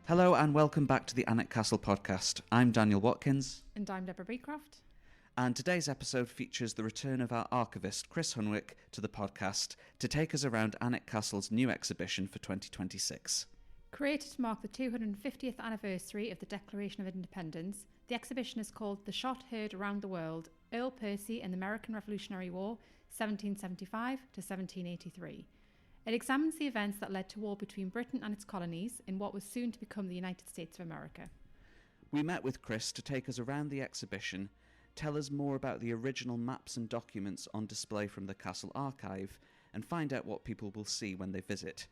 Hello and welcome back to the Alnwick Castle podcast. I'm Daniel Watkins. And I'm Deborah Beecroft. And today's episode features the return of our archivist, Chris Hunwick, to the podcast to take us around Alnwick Castle's new exhibition for 2026. Created to mark the 250th anniversary of the Declaration of Independence, the exhibition is called The Shot Heard Around the World, Earl Percy and the American Revolutionary War, 1775 to 1783. It examines the events that led to war between Britain and its colonies in what was soon to become the United States of America. We met with Chris to take us around the exhibition, tell us more about the original maps and documents on display from the castle archive, and find out what people will see when they visit.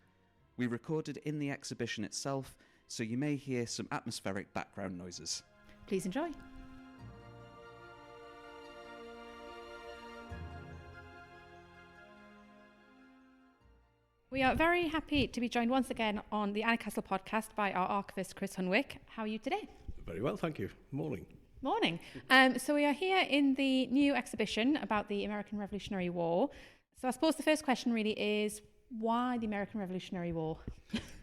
We recorded in the exhibition itself, so you may hear some atmospheric background noises. Please enjoy. We are very happy to be joined once again on the Alnwick Castle podcast by our archivist, Chris Hunwick. How are you today? Very well, thank you. Morning. Morning. So we are here in the new exhibition about the American Revolutionary War. So I suppose the first question really is, why the American Revolutionary War?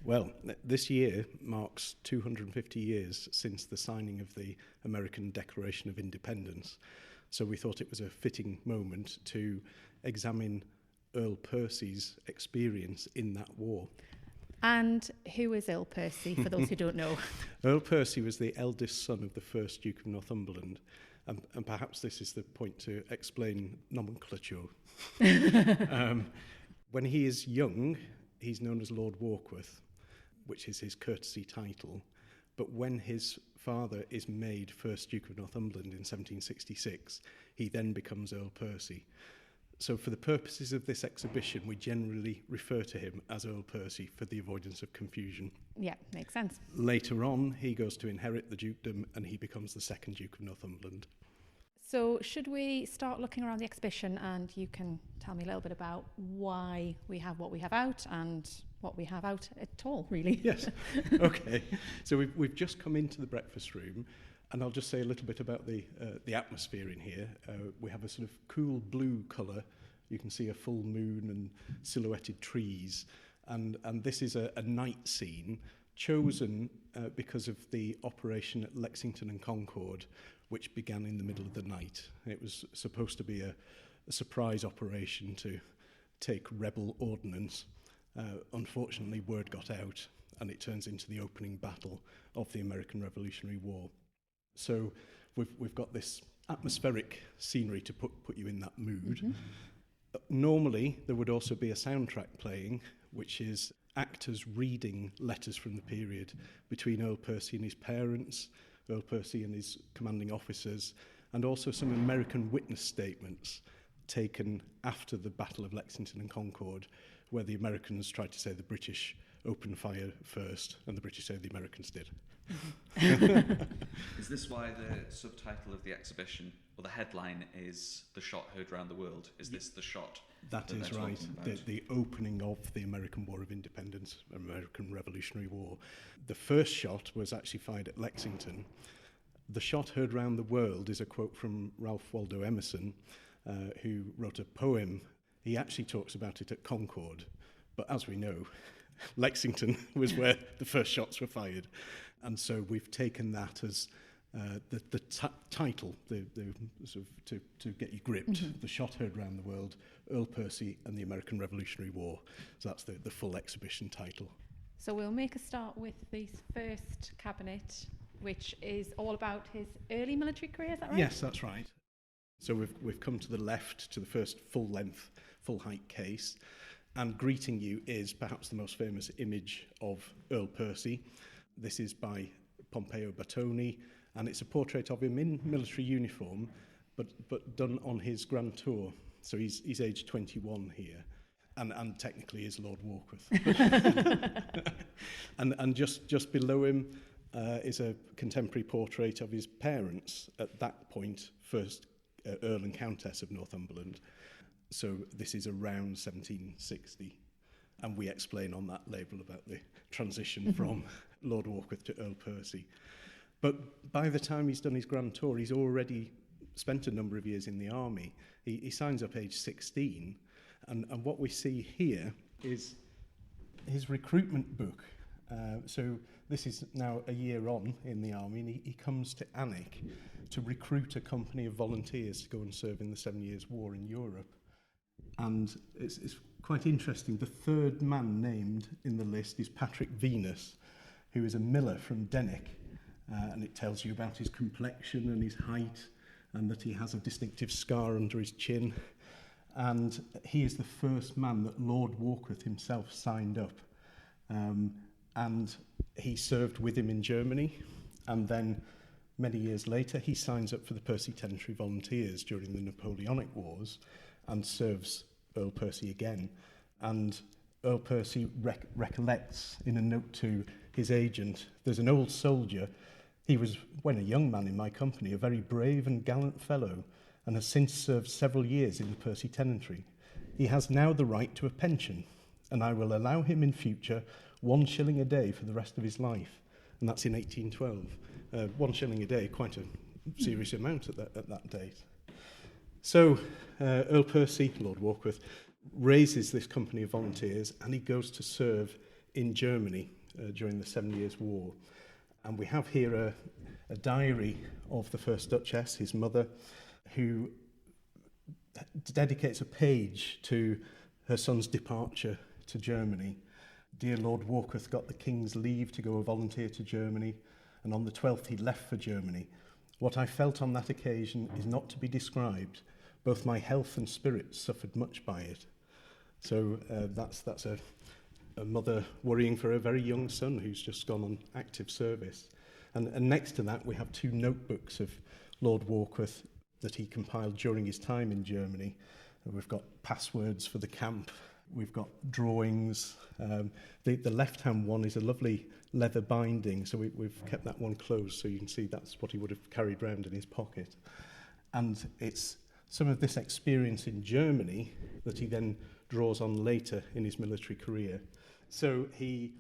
Well, this year marks 250 years since the signing of the American Declaration of Independence. So we thought it was a fitting moment to examine Earl Percy's experience in that war. And who is Earl Percy, for those who don't know? Earl Percy was the eldest son of the first Duke of Northumberland, and perhaps this is the point to explain nomenclature. When he is young, he's known as Lord Warkworth, which is his courtesy title. But when his father is made first Duke of Northumberland in 1766, he then becomes Earl Percy. So for the purposes of this exhibition, we generally refer to him as Earl Percy for the avoidance of confusion. Yeah, makes sense. Later on, he goes to inherit the dukedom and he becomes the second Duke of Northumberland. So should we start looking around the exhibition, and you can tell me a little bit about why we have what we have out and what we have out at all, really? Yes. Okay. So we've just come into the breakfast room, and I'll just say a little bit about the atmosphere in here. We have a sort of cool blue colour. You can see a full moon and silhouetted trees. And this is a night scene chosen because of the operation at Lexington and Concord, which began in the middle of the night. It was supposed to be a surprise operation to take rebel ordnance. Unfortunately, word got out, and it turns into the opening battle of the American Revolutionary War. So we've got this atmospheric scenery to put you in that mood. Mm-hmm. Normally, there would also be a soundtrack playing, which is actors reading letters from the period between Earl Percy and his parents, Earl Percy and his commanding officers, and also some American witness statements taken after the Battle of Lexington and Concord, where the Americans tried to say the British opened fire first, and the British say the Americans did. Is this why the subtitle of the exhibition, or the headline, is The Shot Heard Round the World? Is this the shot? That is right. The opening of the American War of Independence, American Revolutionary War. The first shot was actually fired at Lexington. The shot heard round the world is a quote from Ralph Waldo Emerson, who wrote a poem. He actually talks about it at Concord, but as we know, Lexington was where the first shots were fired. And so we've taken that as the title, the sort of to get you gripped. Mm-hmm. The shot heard round the world, Earl Percy and the American Revolutionary War. So that's the full exhibition title. So we'll make a start with this first cabinet, which is all about his early military career, is that right? Yes, that's right. So we've come to the left, to the first full-length, full-height case, and greeting you is perhaps the most famous image of Earl Percy. This is by Pompeo Battoni, and it's a portrait of him in military uniform, but done on his grand tour. So he's aged 21 here, and technically is Lord Warkworth. and just below him is a contemporary portrait of his parents at that point, first Earl and Countess of Northumberland. So this is around 1760. And we explain on that label about the transition from Lord Warkworth to Earl Percy. But by the time he's done his grand tour, he's already spent a number of years in the army. He signs up age 16. And what we see here is his recruitment book. So this is now a year on in the army, and he comes to Alnwick to recruit a company of volunteers to go and serve in the 7 Years' War in Europe. And it's quite interesting. The third man named in the list is Patrick Venus, who is a miller from Denwick. And it tells you about his complexion and his height, and that he has a distinctive scar under his chin. And he is the first man that Lord Warkworth himself signed up. And he served with him in Germany, and then many years later he signs up for the Percy Tenantry Volunteers during the Napoleonic Wars and serves Earl Percy again. And Earl Percy recollects in a note to his agent, there's an old soldier, he was, when a young man in my company, a very brave and gallant fellow, and has since served several years in the Percy Tenantry. He has now the right to a pension, and I will allow him in future 1 shilling a day for the rest of his life. And that's in 1812. 1 shilling a day, quite a serious amount at that date. So Earl Percy, Lord Warkworth, raises this company of volunteers, and he goes to serve in Germany during the 7 Years' War. And we have here a diary of the first Duchess, his mother, who dedicates a page to her son's departure to Germany. Dear Lord Warkworth got the King's leave to go a volunteer to Germany, and on the 12th he left for Germany. What I felt on that occasion is not to be described. Both my health and spirits suffered much by it. So that's a mother worrying for a very young son who's just gone on active service. And next to that, we have 2 notebooks of Lord Warkworth that he compiled during his time in Germany. We've got passwords for the camp. We've got drawings. The left-hand one is a lovely leather binding, so we've kept that one closed, so you can see that's what he would have carried around in his pocket. And it's some of this experience in Germany that he then draws on later in his military career. So he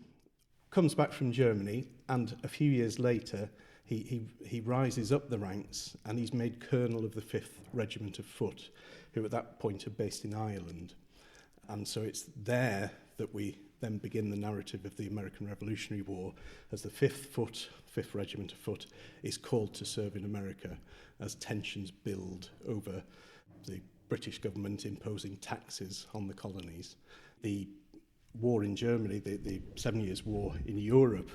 comes back from Germany, and a few years later, he rises up the ranks, and he's made colonel of the 5th Regiment of Foot, who at that point are based in Ireland. And so it's there that we then begin the narrative of the American Revolutionary War, as the 5th Regiment of Foot is called to serve in America as tensions build over the British government imposing taxes on the colonies. The war in Germany, the 7 Years' War in Europe,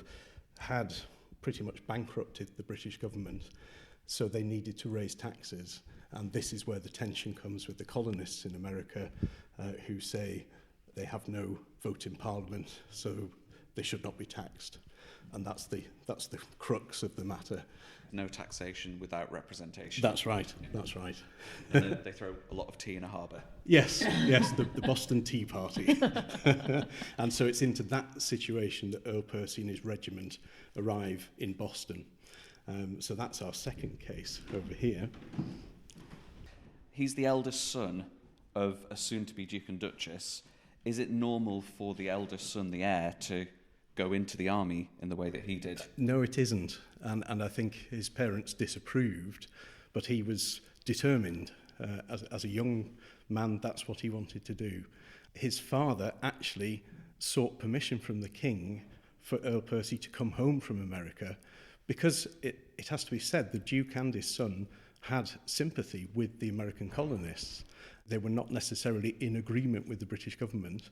had pretty much bankrupted the British government, so they needed to raise taxes. And this is where the tension comes with the colonists in America, who say they have no vote in Parliament, so they should not be taxed. And that's the crux of the matter. No taxation without representation. That's right, that's right. And they throw a lot of tea in a harbour. Yes, the Boston Tea Party. And so it's into that situation that Earl Percy and his regiment arrive in Boston. So that's our second case over here. He's the eldest son of a soon-to-be Duke and Duchess. Is it normal for the eldest son, the heir, to go into the army in the way that he did? No, it isn't. And I think his parents disapproved, but he was determined. As a young man, that's what he wanted to do. His father actually sought permission from the king for Earl Percy to come home from America, because it has to be said, the Duke and his son had sympathy with the American colonists. They were not necessarily in agreement with the British government,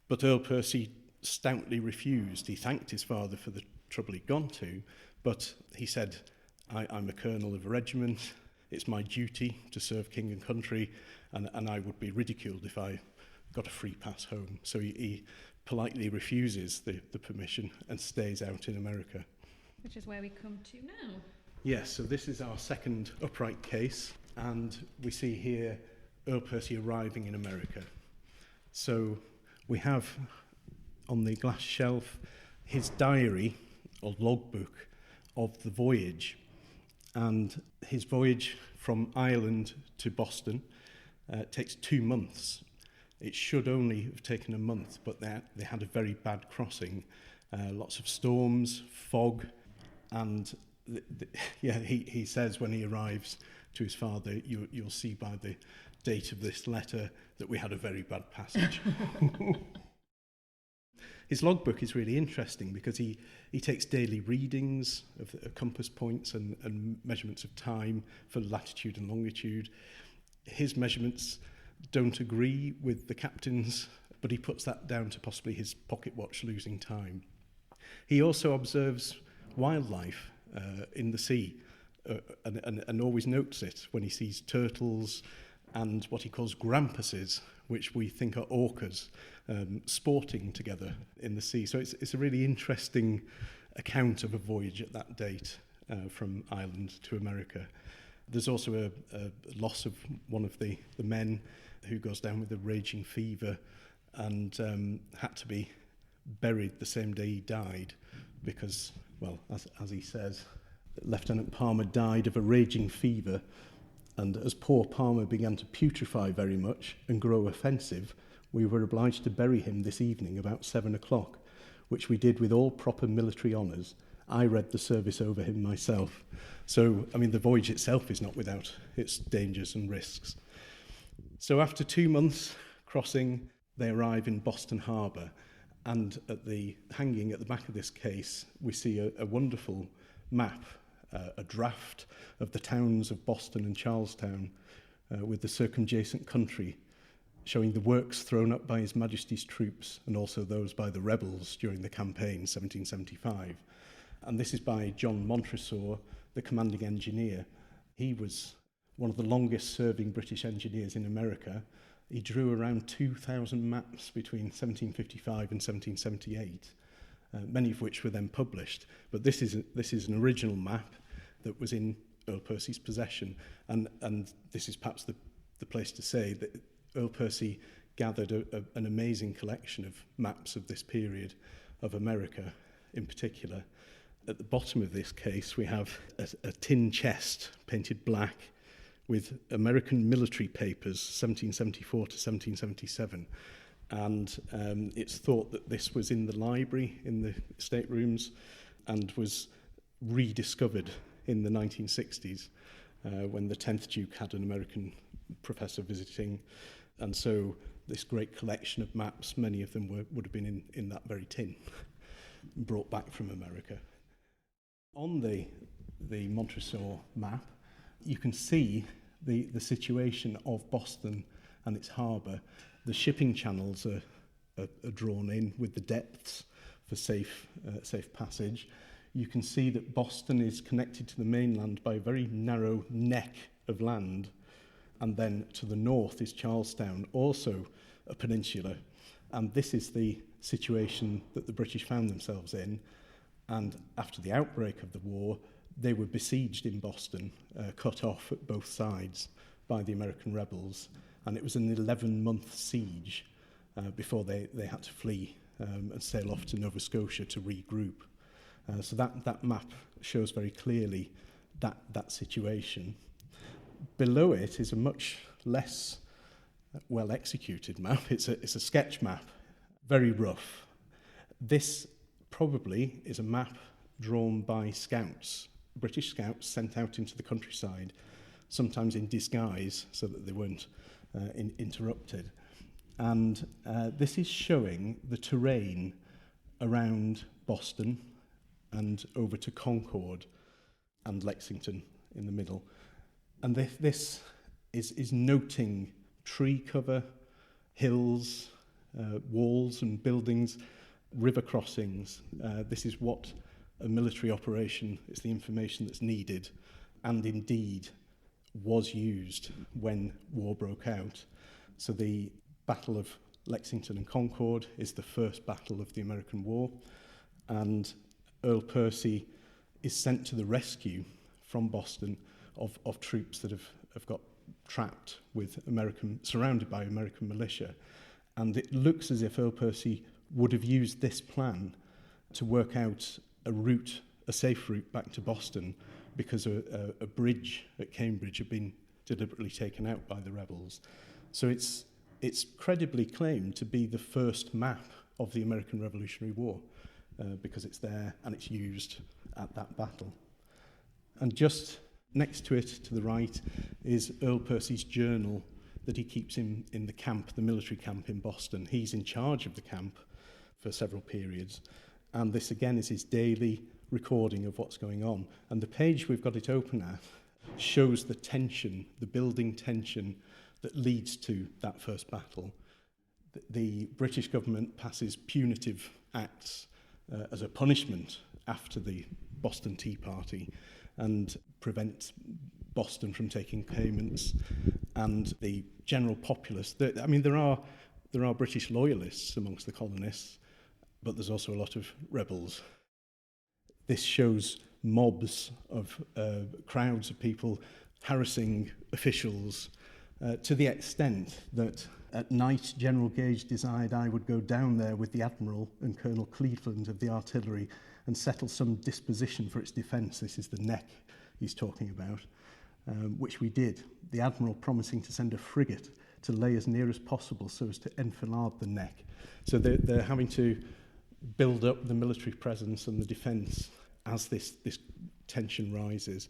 but Earl Percy stoutly refused. He thanked his father for the trouble he'd gone to, but he said, I'm a colonel of a regiment, it's my duty to serve king and country, and I would be ridiculed if I got a free pass home. So he politely refuses the permission and stays out in America. Which is where we come to now. Yes, so this is our second upright case, and we see here Earl Percy arriving in America. So we have on the glass shelf his diary or logbook of the voyage, and his voyage from Ireland to Boston takes 2 months. It should only have taken a month, but they had a very bad crossing, lots of storms, fog, and he says when he arrives to his father, you'll see by the date of this letter that we had a very bad passage. His logbook is really interesting because he takes daily readings of compass points and measurements of time for latitude and longitude. His measurements don't agree with the captain's, but he puts that down to possibly his pocket watch losing time. He also observes wildlife in the sea and always notes it when he sees turtles and what he calls grampuses, which we think are orcas, sporting together in the sea. So it's a really interesting account of a voyage at that date from Ireland to America. There's also a loss of one of the men who goes down with a raging fever and had to be buried the same day he died because, well, as he says, Lieutenant Palmer died of a raging fever, and as poor Palmer began to putrefy very much and grow offensive, we were obliged to bury him this evening about 7 o'clock, which we did with all proper military honours. I read the service over him myself. So, I mean, the voyage itself is not without its dangers and risks. So after 2 months crossing, they arrive in Boston Harbour, and hanging at the back of this case, we see a wonderful map, a draft of the towns of Boston and Charlestown with the circumjacent country, showing the works thrown up by His Majesty's troops and also those by the rebels during the campaign 1775. And this is by John Montresor, the commanding engineer. He was one of the longest serving British engineers in America. He drew around 2,000 maps between 1755 and 1778, many of which were then published. But this is an original map that was in Earl Percy's possession, and this is perhaps the place to say that Earl Percy gathered an amazing collection of maps of this period of America in particular. At the bottom of this case, we have a tin chest painted black with American military papers, 1774 to 1777. And it's thought that this was in the library, in the staterooms, and was rediscovered in the 1960s when the 10th Duke had an American professor visiting. And so this great collection of maps, many of them would have been in that very tin, brought back from America. On the Montresor map, you can see the situation of Boston and its harbour. The shipping channels are drawn in with the depths for safe passage. You can see that Boston is connected to the mainland by a very narrow neck of land, and then to the north is Charlestown, also a peninsula. And this is the situation that the British found themselves in. And after the outbreak of the war, they were besieged in Boston, cut off at both sides by the American rebels. And it was an 11-month siege before they had to flee and sail off to Nova Scotia to regroup. So that map shows very clearly that situation. Below it is a much less well-executed map. It's a sketch map, very rough. This probably is a map drawn by scouts, British scouts sent out into the countryside, sometimes in disguise so that they weren't interrupted. And this is showing the terrain around Boston and over to Concord and Lexington in the middle. And this is noting tree cover, hills, walls and buildings, river crossings. This is what a military operation is, the information that's needed and indeed was used when war broke out. So the Battle of Lexington and Concord is the first battle of the American War, and Earl Percy is sent to the rescue from Boston of troops that have got trapped with surrounded by American militia. And it looks as if Earl Percy would have used this plan to work out a safe route back to Boston, because a bridge at Cambridge had been deliberately taken out by the rebels. So it's credibly claimed to be the first map of the American Revolutionary War, because it's there and it's used at that battle. And just next to it, to the right, is Earl Percy's journal that he keeps in the camp, the military camp in Boston. He's in charge of the camp for several periods. And this again is his daily recording of what's going on. And the page we've got it open at shows the tension, the building tension that leads to that first battle. The British government passes punitive acts as a punishment after the Boston Tea Party and prevent Boston from taking payments. And the general populace, there are British loyalists amongst the colonists, but there's also a lot of rebels. This shows mobs of crowds of people harassing officials to the extent that at night General Gage desired I would go down there with the Admiral and Colonel Cleveland of the artillery and settle some disposition for its defence. This is the neck he's talking about, which we did, the Admiral promising to send a frigate to lay as near as possible so as to enfilade the neck. So they're having to build up the military presence and the defence as this tension rises.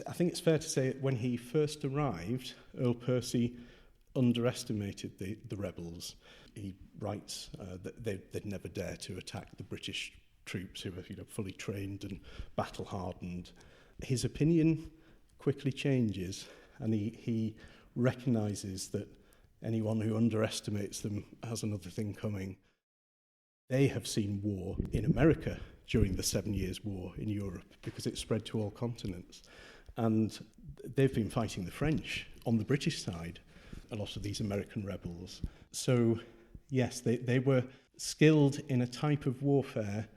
I think it's fair to say that when he first arrived, Earl Percy underestimated the rebels. He writes that they'd never dare to attack the British troops who were fully trained and battle-hardened. His opinion quickly changes, and he recognises that anyone who underestimates them has another thing coming. They have seen war in America during the 7 Years' War in Europe because it spread to all continents. And they've been fighting the French on the British side, a lot of these American rebels. So, yes, they were skilled in a type of warfare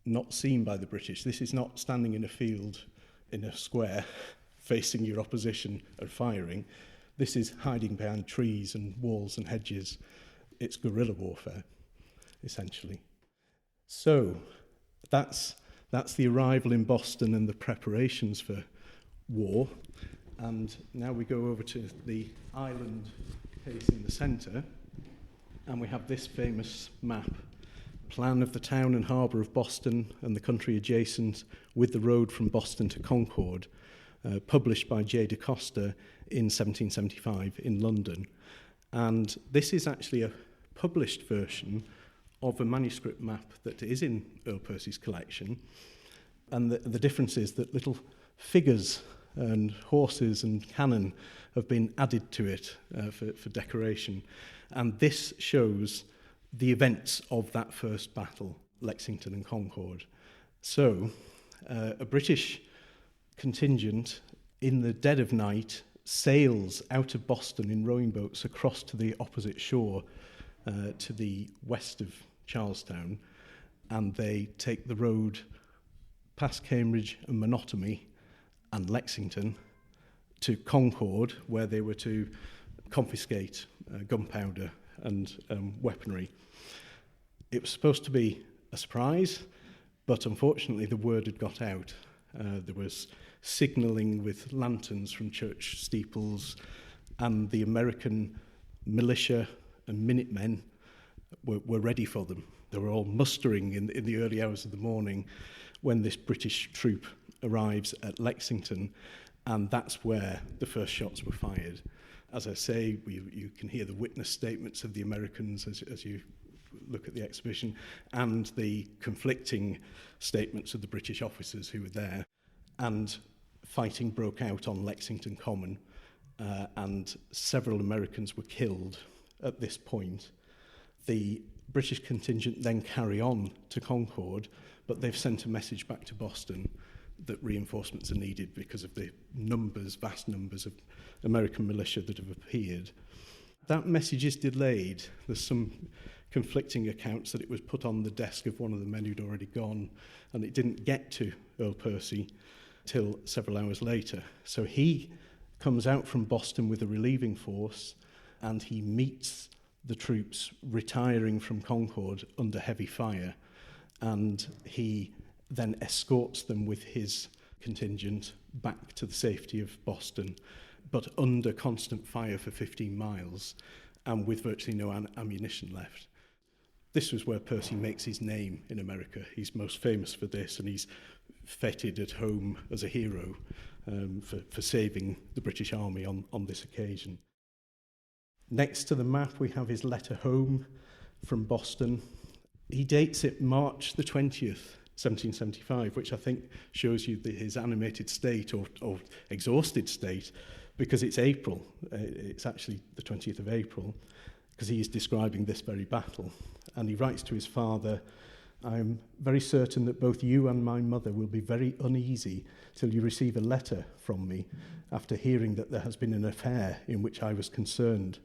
not seen by the British. This is not standing in a field in a square facing your opposition and firing. This is hiding behind trees and walls and hedges. It's guerrilla warfare, essentially. So, that's the arrival in Boston and the preparations for war. And now we go over to the island case in the centre, and we have this famous map, plan of the town and harbour of Boston and the country adjacent with the road from Boston to Concord, published by J. de Costa in 1775 in London. And this is actually a published version of a manuscript map that is in Earl Percy's collection. And the difference is that little figures and horses and cannon have been added to it for decoration. And this shows the events of that first battle, Lexington and Concord. So, a British contingent in the dead of night sails out of Boston in rowing boats across to the opposite shore, to the west of Charlestown, and they take the road past Cambridge and Monotamy and Lexington to Concord, where they were to confiscate gunpowder and weaponry. It was supposed to be a surprise, but unfortunately the word had got out. There was signalling with lanterns from church steeples, and the American militia and Minutemen were ready for them. They were all mustering in the early hours of the morning when this British troop arrives at Lexington, and that's where the first shots were fired. As I say, you can hear the witness statements of the Americans as you look at the exhibition, and the conflicting statements of the British officers who were there. And fighting broke out on Lexington Common, and several Americans were killed at this point. The British contingent then carry on to Concord, but they've sent a message back to Boston that reinforcements are needed because of the vast numbers of American militia that have appeared. That message is delayed. There's some conflicting accounts that it was put on the desk of one of the men who'd already gone, and it didn't get to Earl Percy till several hours later. So he comes out from Boston with a relieving force, and he meets the troops retiring from Concord under heavy fire, and he then escorts them with his contingent back to the safety of Boston, but under constant fire for 15 miles and with virtually no ammunition left. This was where Percy makes his name in America. He's most famous for this, and he's feted at home as a hero for saving the British Army on this occasion. Next to the map, we have his letter home. from Boston. He dates it March the 20th, 1775, which I think shows you his animated state or exhausted state, because it's April. It's actually the 20th of April, because he is describing this very battle. And he writes to his father, "I am very certain that both you and my mother will be very uneasy till you receive a letter from me after hearing that there has been an affair in which I was concerned.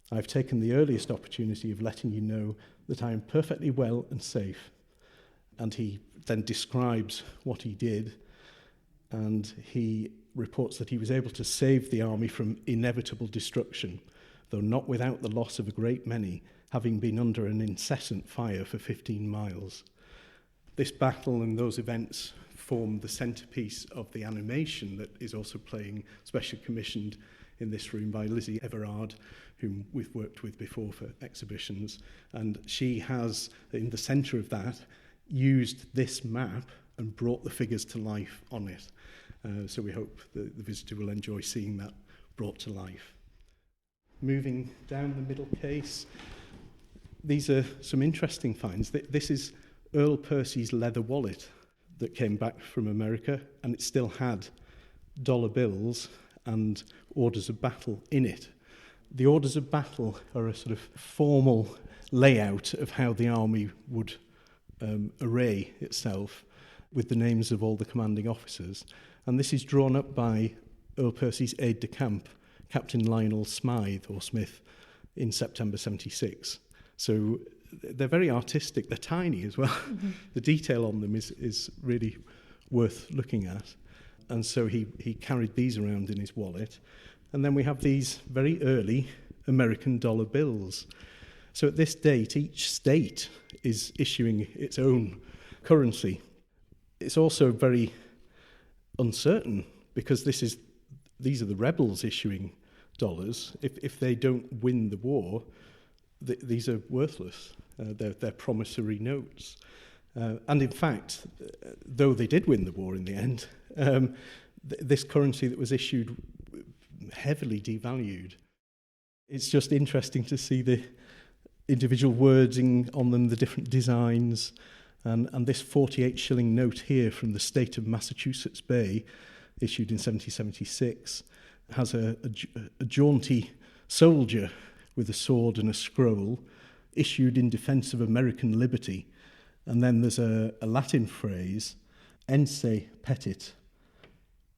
I have taken the earliest opportunity of letting you know that I am perfectly well and safe." And he then describes what he did, and he reports that he was able to save the army from inevitable destruction, though not without the loss of a great many, having been under an incessant fire for 15 miles. This battle and those events form the centrepiece of the animation that is also playing, specially commissioned in this room by Lizzie Everard, whom we've worked with before for exhibitions. And she has, in the centre of that, used this map and brought the figures to life on it. So we hope that the visitor will enjoy seeing that brought to life. Moving down the middle case, these are some interesting finds. This is Earl Percy's leather wallet that came back from America, and it still had dollar bills and orders of battle in it. The orders of battle are a sort of formal layout of how the army would array itself, with the names of all the commanding officers. And this is drawn up by Earl Percy's aide-de-camp, Captain Lionel Smythe, or Smith, in September 76. So they're very artistic. They're tiny as well. Mm-hmm. The detail on them is really worth looking at. And so he carried these around in his wallet. And then we have these very early American dollar bills. So at this date, each state is issuing its own currency. It's also very uncertain, because these are the rebels issuing dollars. If they don't win the war, these are worthless. They're promissory notes. And in fact, though they did win the war in the end, this currency that was issued heavily devalued. It's just interesting to see the individual wording on them, the different designs, and this 48 shilling note here from the state of Massachusetts Bay, issued in 1776, has a jaunty soldier with a sword and a scroll, issued in defence of American liberty. And then there's a Latin phrase, ense petit,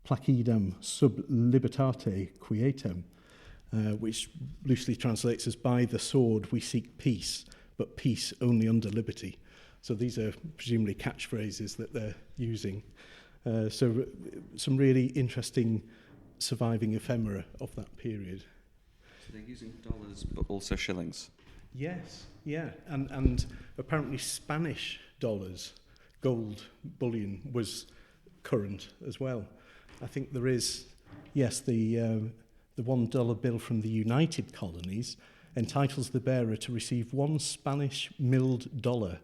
placidam sub libertate quietem, which loosely translates as, by the sword we seek peace, but peace only under liberty. So these are presumably catchphrases that they're using. So some really interesting surviving ephemera of that period. So they're using dollars, but also shillings? Yes, yeah. And apparently Spanish dollars, gold bullion, was current as well. I think there is, yes, the $1 bill from the United Colonies entitles the bearer to receive 1 Spanish milled dollar,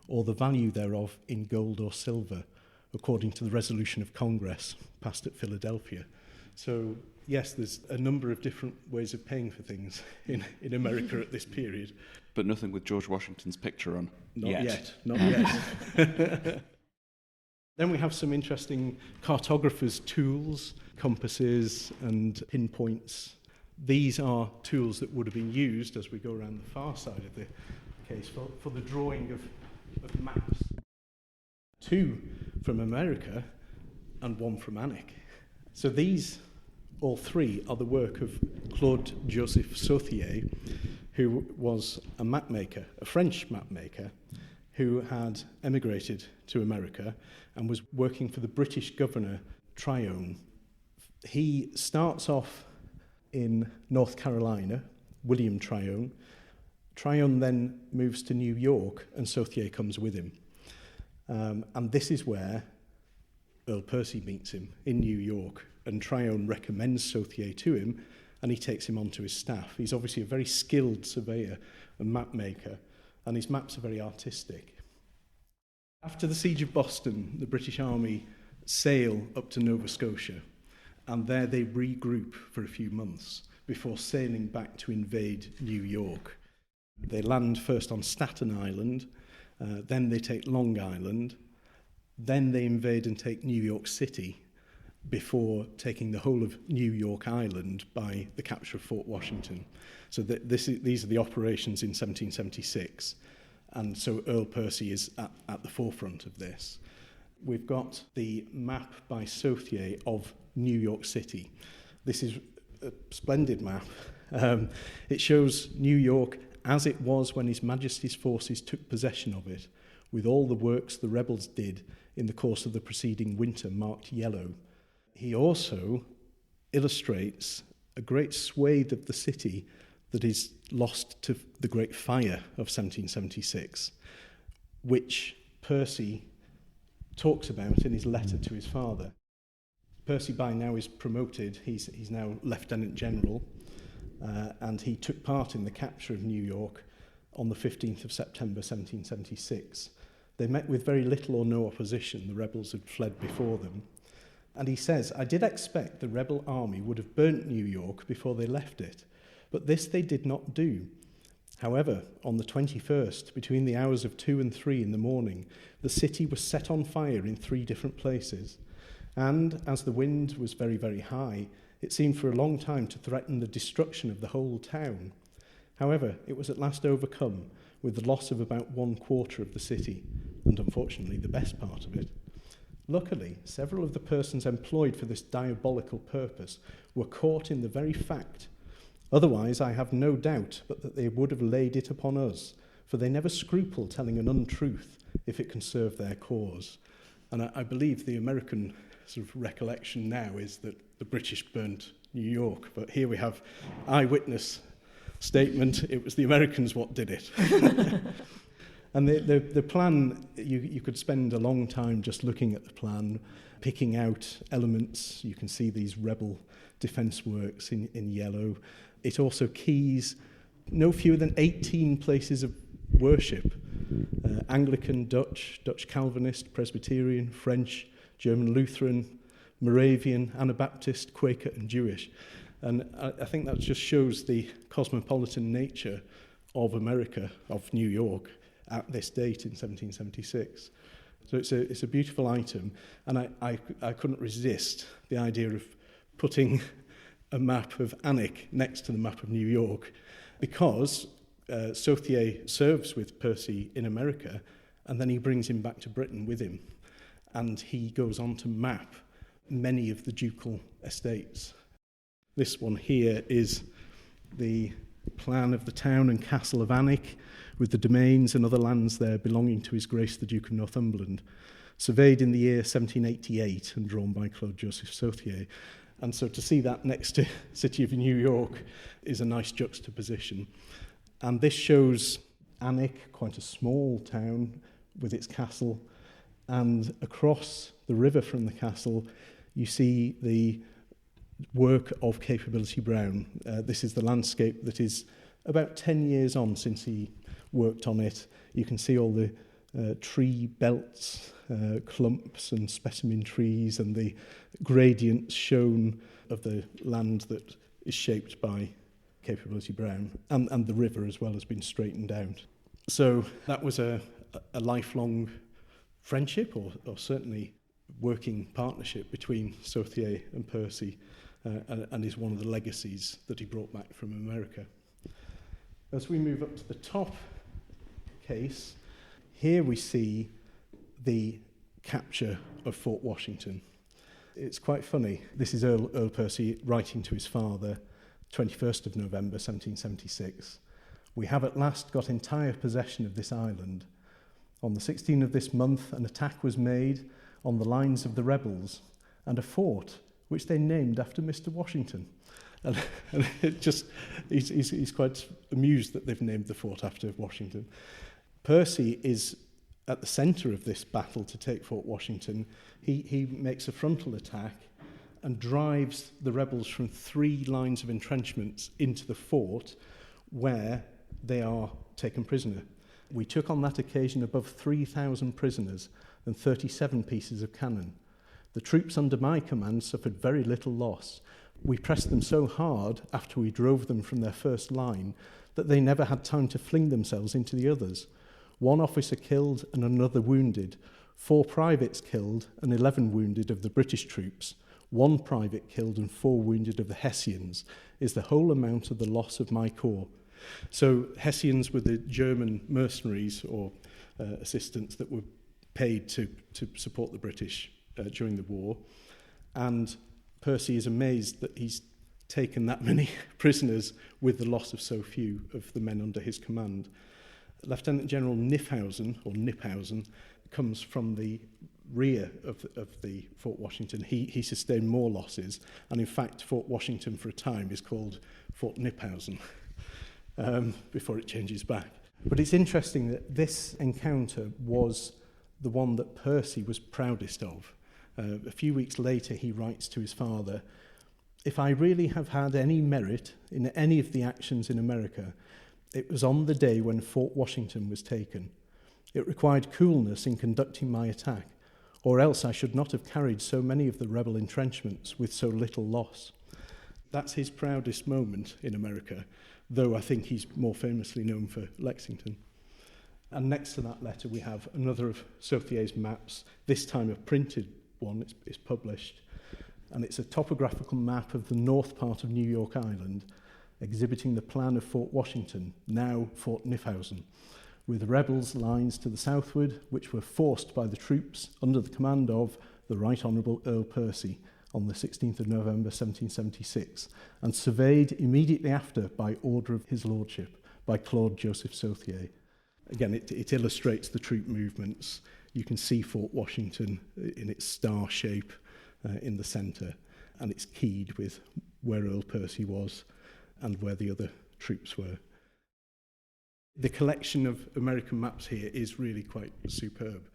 or the value thereof in gold or silver, according to the resolution of Congress passed at Philadelphia. So, yes, there's a number of different ways of paying for things in America at this period. But nothing with George Washington's picture on. Not yet. Then we have some interesting cartographers' tools, compasses and pinpoints. These are tools that would have been used, as we go around the far side of the case, for the drawing of maps. 2 from America and 1 from Alnwick. So these, all 3, are the work of Claude Joseph Sauthier, who was a mapmaker, a French mapmaker, who had emigrated to America and was working for the British governor, Tryon. He starts off in North Carolina, William Tryon. Tryon then moves to New York, and Sauthier comes with him. And this is where Earl Percy meets him, in New York, and Tryon recommends Sauthier to him, and he takes him onto his staff. He's obviously a very skilled surveyor and map maker, and his maps are very artistic. After the siege of Boston, the British Army sail up to Nova Scotia, and there they regroup for a few months before sailing back to invade New York. They land first on Staten Island, then they take Long Island, then they invade and take New York City before taking the whole of New York Island by the capture of Fort Washington. So these are the operations in 1776, and so Earl Percy is at the forefront of this. We've got the map by Sauthier of New York City. This is a splendid map. It shows New York as it was when His Majesty's forces took possession of it, with all the works the rebels did in the course of the preceding winter marked yellow. He also illustrates a great swathe of the city that is lost to the Great Fire of 1776, which Percy talks about in his letter to his father. Percy by now is promoted. He's now Lieutenant General, and he took part in the capture of New York on the 15th of September 1776. They met with very little or no opposition. The rebels had fled before them. And he says, "I did expect the rebel army would have burnt New York before they left it, but this they did not do. However, on the 21st, between the hours of 2 and 3 in the morning, the city was set on fire in 3 different places. And as the wind was very, very high, it seemed for a long time to threaten the destruction of the whole town. However, it was at last overcome with the loss of about 1/4 of the city, and unfortunately the best part of it. Luckily, several of the persons employed for this diabolical purpose were caught in the very fact. Otherwise, I have no doubt but that they would have laid it upon us, for they never scruple telling an untruth if it can serve their cause." And I believe the American sort of recollection now is that the British burnt New York, but here we have eyewitness statement, it was the Americans what did it. And the plan, you could spend a long time just looking at the plan, picking out elements. You can see these rebel defence works in yellow. It also keys no fewer than 18 places of worship. Anglican, Dutch Calvinist, Presbyterian, French, German Lutheran, Moravian, Anabaptist, Quaker and Jewish. And I think that just shows the cosmopolitan nature of America, of New York, at this date in 1776. So it's a beautiful item, and I couldn't resist the idea of putting a map of Alnwick next to the map of New York, because Sauthier serves with Percy in America, and then he brings him back to Britain with him, and he goes on to map many of the ducal estates. This one here is the plan of the town and castle of Alnwick, with the domains and other lands there belonging to His Grace the Duke of Northumberland, surveyed in the year 1788 and drawn by Claude Joseph Sauthier. And so to see that next to City of New York is a nice juxtaposition. And this shows Alnwick, quite a small town with its castle, and across the river from the castle you see the work of Capability Brown. This is the landscape that is about 10 years on since he worked on it. You can see all the tree belts, clumps and specimen trees, and the gradients shown of the land that is shaped by Capability Brown, and the river as well has been straightened out. So that was a lifelong friendship, or certainly working partnership between Sauthier and Percy, and is one of the legacies that he brought back from America. As we move up to the top case, here we see the capture of Fort Washington. It's quite funny. This is Earl Percy writing to his father, 21st of November 1776. "We have at last got entire possession of this island. On the 16th of this month, an attack was made on the lines of the rebels, and a fort which they named after Mr. Washington." And it just, he's quite amused that they've named the fort after Washington. Percy is at the centre of this battle to take Fort Washington. He makes a frontal attack and drives the rebels from 3 lines of entrenchments into the fort, where they are taken prisoner. "We took on that occasion above 3,000 prisoners and 37 pieces of cannon. The troops under my command suffered very little loss, We pressed them so hard after we drove them from their first line that they never had time to fling themselves into the others. 1 officer killed and another wounded, 4 privates killed and 11 wounded of the British troops, 1 private killed and 4 wounded of the Hessians, is the whole amount of the loss of my corps. So Hessians were the German mercenaries or assistants that were paid to support the British during the war. And Percy is amazed that he's taken that many prisoners with the loss of so few of the men under his command. Lieutenant General Kniphausen comes from the rear of the Fort Washington. He sustained more losses, and in fact Fort Washington for a time is called Fort Kniphausen before it changes back. But it's interesting that this encounter was the one that Percy was proudest of. A few weeks later he writes to his father, "If I really have had any merit in any of the actions in America, it was on the day when Fort Washington was taken. It required coolness in conducting my attack, or else I should not have carried so many of the rebel entrenchments with so little loss." That's his proudest moment in America, though I think he's more famously known for Lexington. And next to that letter we have another of Sauthier's maps, this time a printed one. It's published, and it's a topographical map of the north part of New York Island, exhibiting the plan of Fort Washington, now Fort Kniphausen, with rebels' lines to the southward, which were forced by the troops under the command of the Right Honourable Earl Percy on the 16th of November 1776, and surveyed immediately after by order of his lordship, by Claude Joseph Sauthier. Again, it illustrates the troop movements. You can see Fort Washington in its star shape in the centre, and it's keyed with where Earl Percy was and where the other troops were. The collection of American maps here is really quite superb,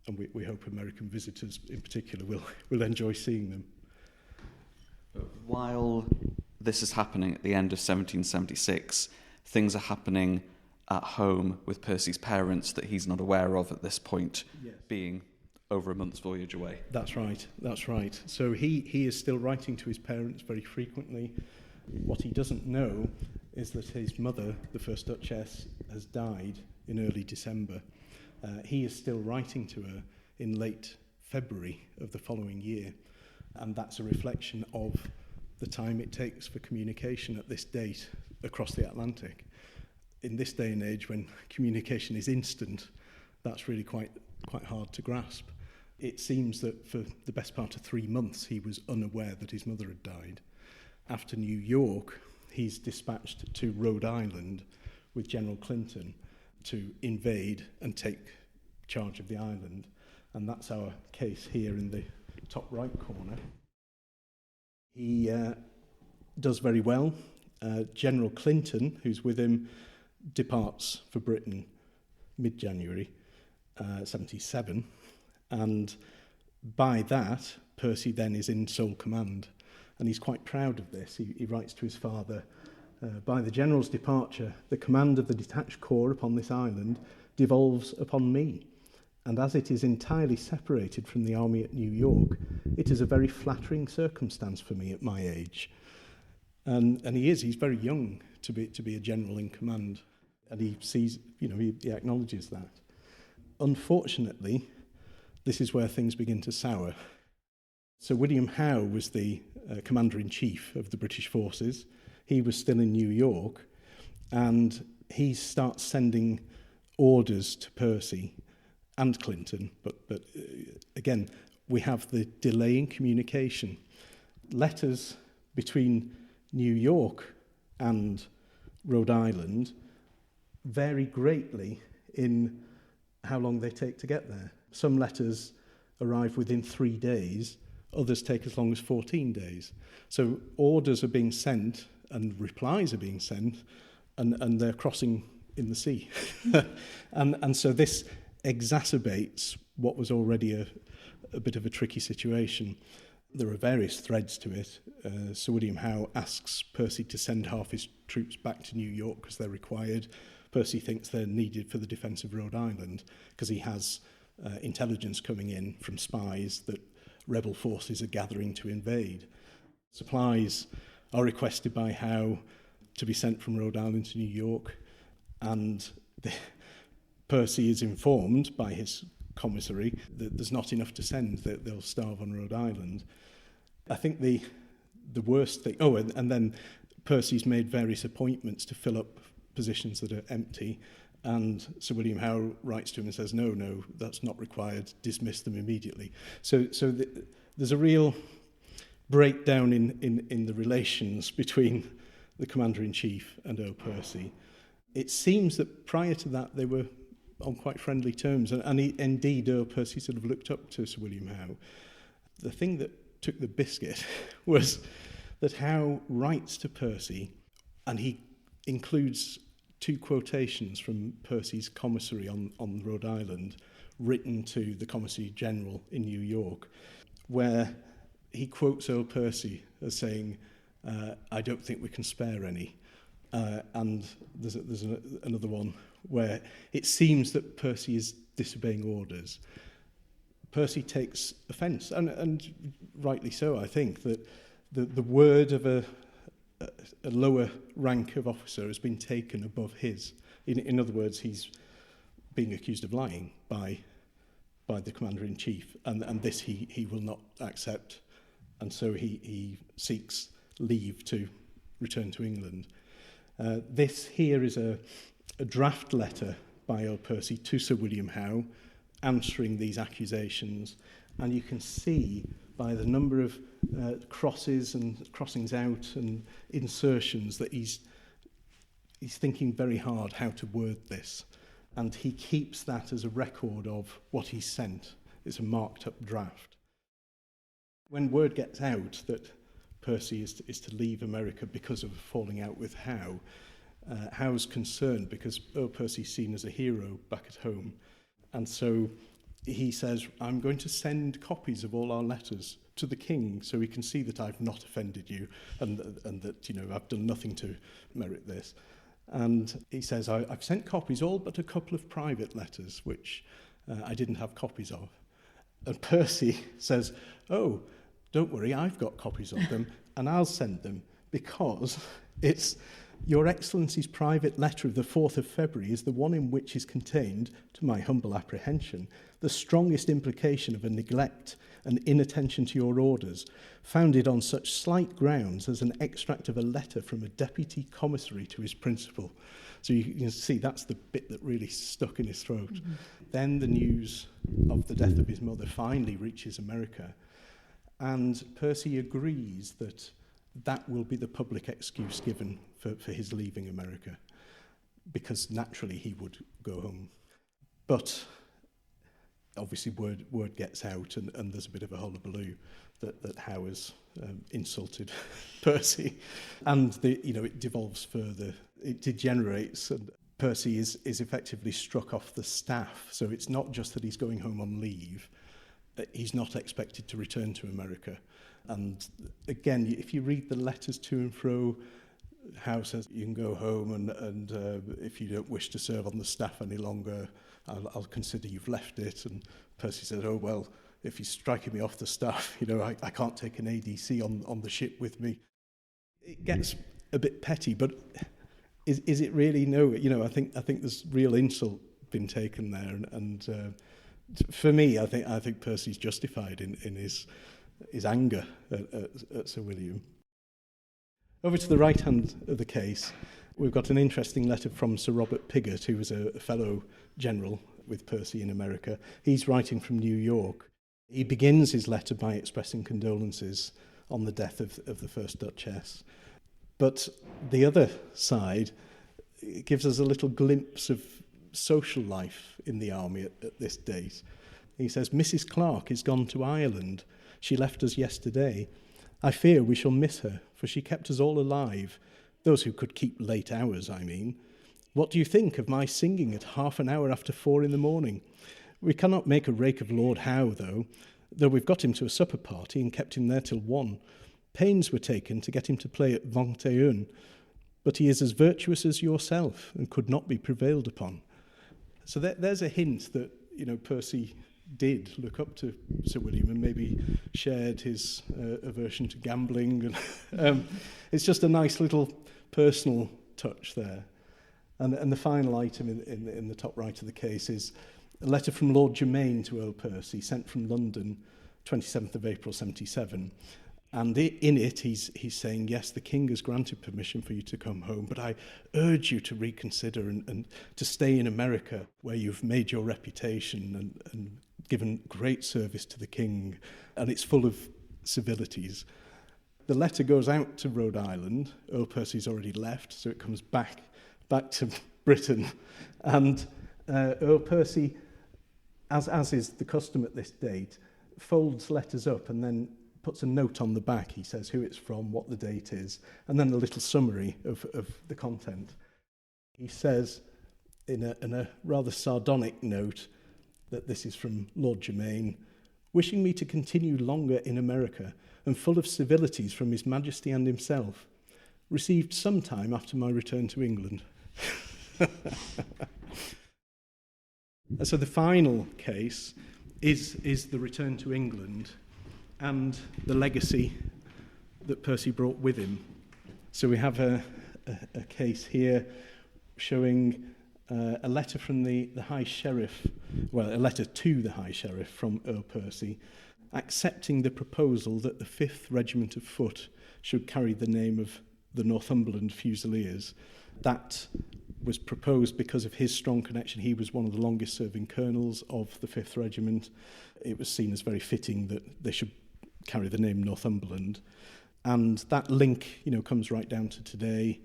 and we hope American visitors in particular will enjoy seeing them. While this is happening at the end of 1776, things are happening at home with Percy's parents that he's not aware of at this point, yes, being over a month's voyage away. That's right. So he is still writing to his parents very frequently. What he doesn't know is that his mother, the First Duchess, has died in early December. He is still writing to her in late February of the following year, and that's a reflection of the time it takes for communication at this date across the Atlantic. In this day and age, when communication is instant, that's really quite hard to grasp. It seems that for the best part of 3 months, he was unaware that his mother had died. After New York, he's dispatched to Rhode Island with General Clinton to invade and take charge of the island. And that's our case here in the top right corner. He does very well. General Clinton, who's with him, departs for Britain mid-January 77, and by that Percy then is in sole command, and he's quite proud of this. He writes to his father, "By the General's departure, the command of the detached corps upon this island devolves upon me, and as it is entirely separated from the army at New York, it is a very flattering circumstance for me at my age." And he's very young to be a general in command, and he sees, he acknowledges that. Unfortunately, this is where things begin to sour. So William Howe was the commander-in-chief of the British forces. He was still in New York, and he starts sending orders to Percy and Clinton, but again, we have the delay in communication. Letters between New York and Rhode Island vary greatly in how long they take to get there. Some letters arrive within 3 days, others take as long as 14 days. So orders are being sent and replies are being sent, and they're crossing in the sea. and so this exacerbates what was already a bit of a tricky situation. There are various threads to it. Sir William Howe asks Percy to send half his troops back to New York because they're required. Percy thinks they're needed for the defence of Rhode Island because he has intelligence coming in from spies that rebel forces are gathering to invade. Supplies are requested by Howe to be sent from Rhode Island to New York, and Percy is informed by his commissary that there's not enough to send, that they'll starve on Rhode Island. I think the worst thing... and then Percy's made various appointments to fill up positions that are empty, and Sir William Howe writes to him and says, no, that's not required, dismiss them immediately. So there's a real breakdown in the relations between the Commander-in-Chief and Earl Percy. It seems that prior to that they were on quite friendly terms, and indeed Earl Percy sort of looked up to Sir William Howe. The thing that took the biscuit was that Howe writes to Percy, and he includes 2 quotations from Percy's commissary on Rhode Island, written to the Commissary General in New York, where he quotes Earl Percy as saying, I don't think we can spare any. And there's another one where it seems that Percy is disobeying orders. Percy takes offence, and rightly so, I think, that the word of a lower rank of officer has been taken above his. In other words, he's being accused of lying by the Commander-in-Chief, and this he will not accept, and so he seeks leave to return to England. This here is a draft letter by Earl Percy to Sir William Howe answering these accusations, and you can see by the number of crosses and crossings out and insertions that he's thinking very hard how to word this, and he keeps that as a record of what he sent. It's a marked up draft. When word gets out that Percy is to leave America because of falling out with Howe, Howe's concerned because Earl Percy's seen as a hero back at home, and so he says, I'm going to send copies of all our letters to the king so he can see that I've not offended you and that, I've done nothing to merit this. And he says, I've sent copies, all but a couple of private letters, which I didn't have copies of. And Percy says, oh, don't worry, I've got copies of them and I'll send them, because it's Your Excellency's private letter of the 4th of February is the one in which is contained, to my humble apprehension, the strongest implication of a neglect and inattention to your orders, founded on such slight grounds as an extract of a letter from a deputy commissary to his principal. So you can see that's the bit that really stuck in his throat. Mm-hmm. Then the news of the death of his mother finally reaches America, and Percy agrees that will be the public excuse given for his leaving America, because naturally he would go home. But obviously word gets out, and there's a bit of a hullabaloo that Howe has insulted Percy, and it devolves further. It degenerates, and Percy is effectively struck off the staff. So it's not just that he's going home on leave. He's not expected to return to America. And again, if you read the letters to and fro, Howe says you can go home, and if you don't wish to serve on the staff any longer, I'll consider you've left it. And Percy says, oh, well, if he's striking me off the staff, I can't take an ADC on the ship with me. It gets a bit petty, but is it really? No, I think there's real insult been taken there, and for me, I think Percy's justified in his anger at Sir William. Over to the right hand of the case, we've got an interesting letter from Sir Robert Pigott, who was a fellow general with Percy in America. He's writing from New York. He begins his letter by expressing condolences on the death of the first Duchess. But the other side gives us a little glimpse of social life in the army at this date. He says, Mrs. Clark is gone to Ireland. She left us yesterday. I fear we shall miss her, for she kept us all alive, those who could keep late hours, I mean. What do you think of my singing at half an hour after 4 a.m? We cannot make a rake of Lord Howe, though we've got him to a supper party and kept him there till 1. Pains were taken to get him to play at 21, but he is as virtuous as yourself and could not be prevailed upon. So there's a hint that, Percy did look up to Sir William and maybe shared his aversion to gambling. And it's just a nice little personal touch there. And the final item in the top right of the case is a letter from Lord Germain to Earl Percy, sent from London, 27th of April 77. And in it, he's saying, yes, the king has granted permission for you to come home, but I urge you to reconsider and to stay in America, where you've made your reputation and given great service to the king, and it's full of civilities. The letter goes out to Rhode Island. Earl Percy's already left, so it comes back to Britain. And Earl Percy, as is the custom at this date, folds letters up and then puts a note on the back. He says who it's from, what the date is, and then a little summary of the content. He says in a rather sardonic note that this is from Lord Germain, wishing me to continue longer in America and full of civilities from His Majesty and himself, received some time after my return to England. So the final case is the return to England and the legacy that Percy brought with him. So we have a case here showing a letter from the High Sheriff, well, a letter to the High Sheriff from Earl Percy, accepting the proposal that the 5th Regiment of Foot should carry the name of the Northumberland Fusiliers. That was proposed because of his strong connection. He was one of the longest serving colonels of the 5th Regiment. It was seen as very fitting that they should carry the name Northumberland. And that link, comes right down to today.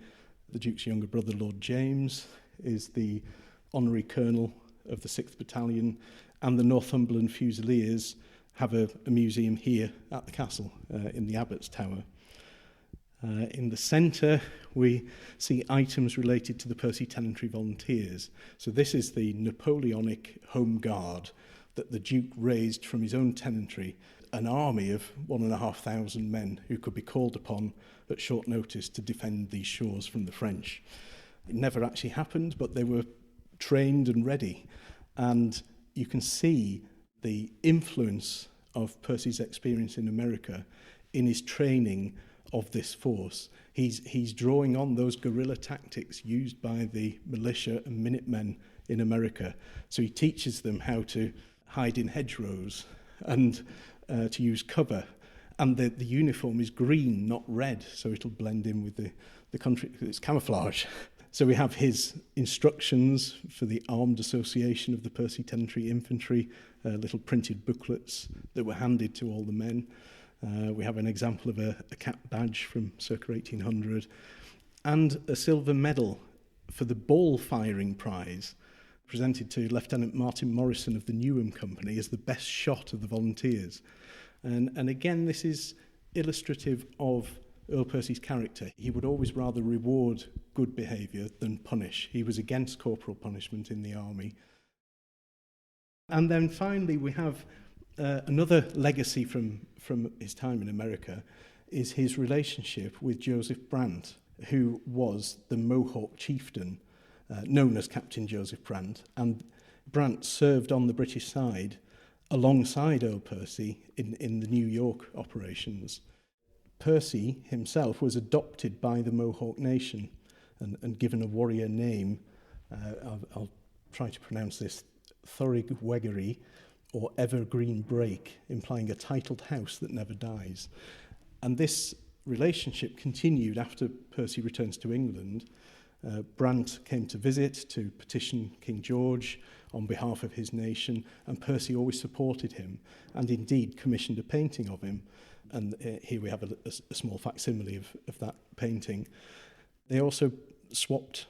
The Duke's younger brother, Lord James, is the honorary colonel of the 6th Battalion, and the Northumberland Fusiliers have a museum here at the castle in the Abbot's Tower. In the centre, we see items related to the Percy Tenantry Volunteers. So this is the Napoleonic Home Guard that the Duke raised from his own tenantry, an army of 1,500 men who could be called upon at short notice to defend these shores from the French. It never actually happened, but they were trained and ready. And you can see the influence of Percy's experience in America in his training of this force. He's drawing on those guerrilla tactics used by the militia and Minutemen in America. So he teaches them how to hide in hedgerows and to use cover. And the uniform is green, not red, so it'll blend in with the country. It's camouflage. So we have his instructions for the Armed Association of the Percy Tenantry Infantry, little printed booklets that were handed to all the men. We have an example of a cap badge from circa 1800 and a silver medal for the ball firing prize presented to Lieutenant Martin Morrison of the Newham Company as the best shot of the volunteers. And again, this is illustrative of Earl Percy's character. He would always rather reward good behaviour than punish. He was against corporal punishment in the army. And then finally we have another legacy from his time in America is his relationship with Joseph Brant, who was the Mohawk chieftain, known as Captain Joseph Brant. And Brant served on the British side alongside Earl Percy in the New York operations. Percy himself was adopted by the Mohawk Nation and given a warrior name. I'll try to pronounce this, Thorigweggery, or Evergreen Brake, implying a titled house that never dies. And this relationship continued after Percy returns to England. Brant came to visit to petition King George on behalf of his nation, and Percy always supported him and indeed commissioned a painting of him. And here we have a small facsimile of that painting. They also swapped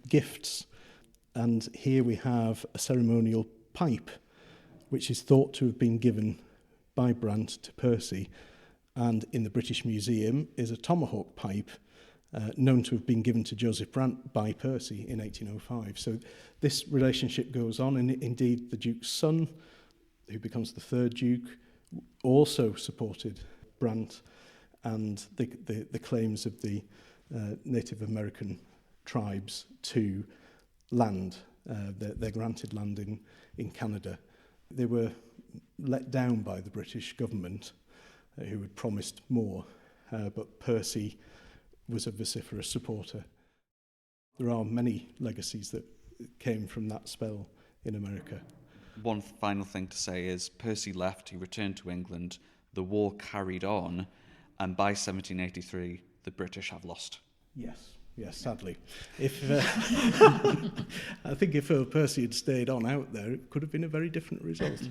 gifts, and here we have a ceremonial pipe which is thought to have been given by Brant to Percy, and in the British Museum is a tomahawk pipe known to have been given to Joseph Brant by Percy in 1805. So this relationship goes on, and indeed the Duke's son, who becomes the 3rd Duke, also supported Brant and the claims of the Native American tribes to land. They're granted land in Canada. They were let down by the British government, who had promised more, but Percy was a vociferous supporter. There are many legacies that came from that spell in America. One final thing to say is Percy left, he returned to England, the war carried on, and by 1783 the British have lost. Yes, sadly. If I think if Earl Percy had stayed on out there, it could have been a very different result.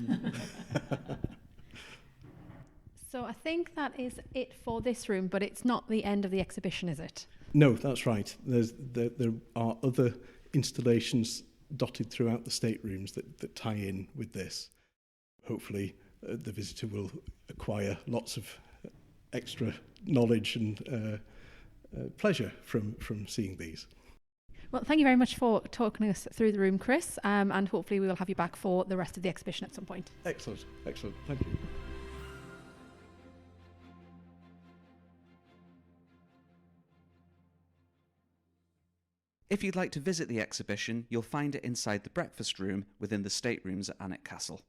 So I think that is it for this room, but it's not the end of the exhibition, is it? No, that's right. There are other installations dotted throughout the staterooms that tie in with this. Hopefully the visitor will acquire lots of extra knowledge and pleasure from seeing these. Well, thank you very much for talking us through the room, Chris, and hopefully we will have you back for the rest of the exhibition at some point. Excellent. Thank you. If you'd like to visit the exhibition, you'll find it inside the breakfast room within the staterooms at Alnwick Castle.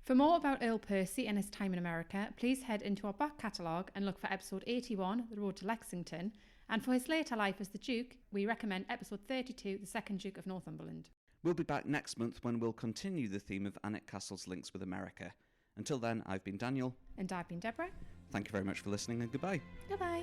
For more about Earl Percy and his time in America, please head into our back catalogue and look for episode 81, The Road to Lexington, and for his later life as the Duke, we recommend episode 32, The Second Duke of Northumberland. We'll be back next month when we'll continue the theme of Alnwick Castle's links with America. Until then, I've been Daniel. And I've been Deborah. Thank you very much for listening and goodbye. Goodbye.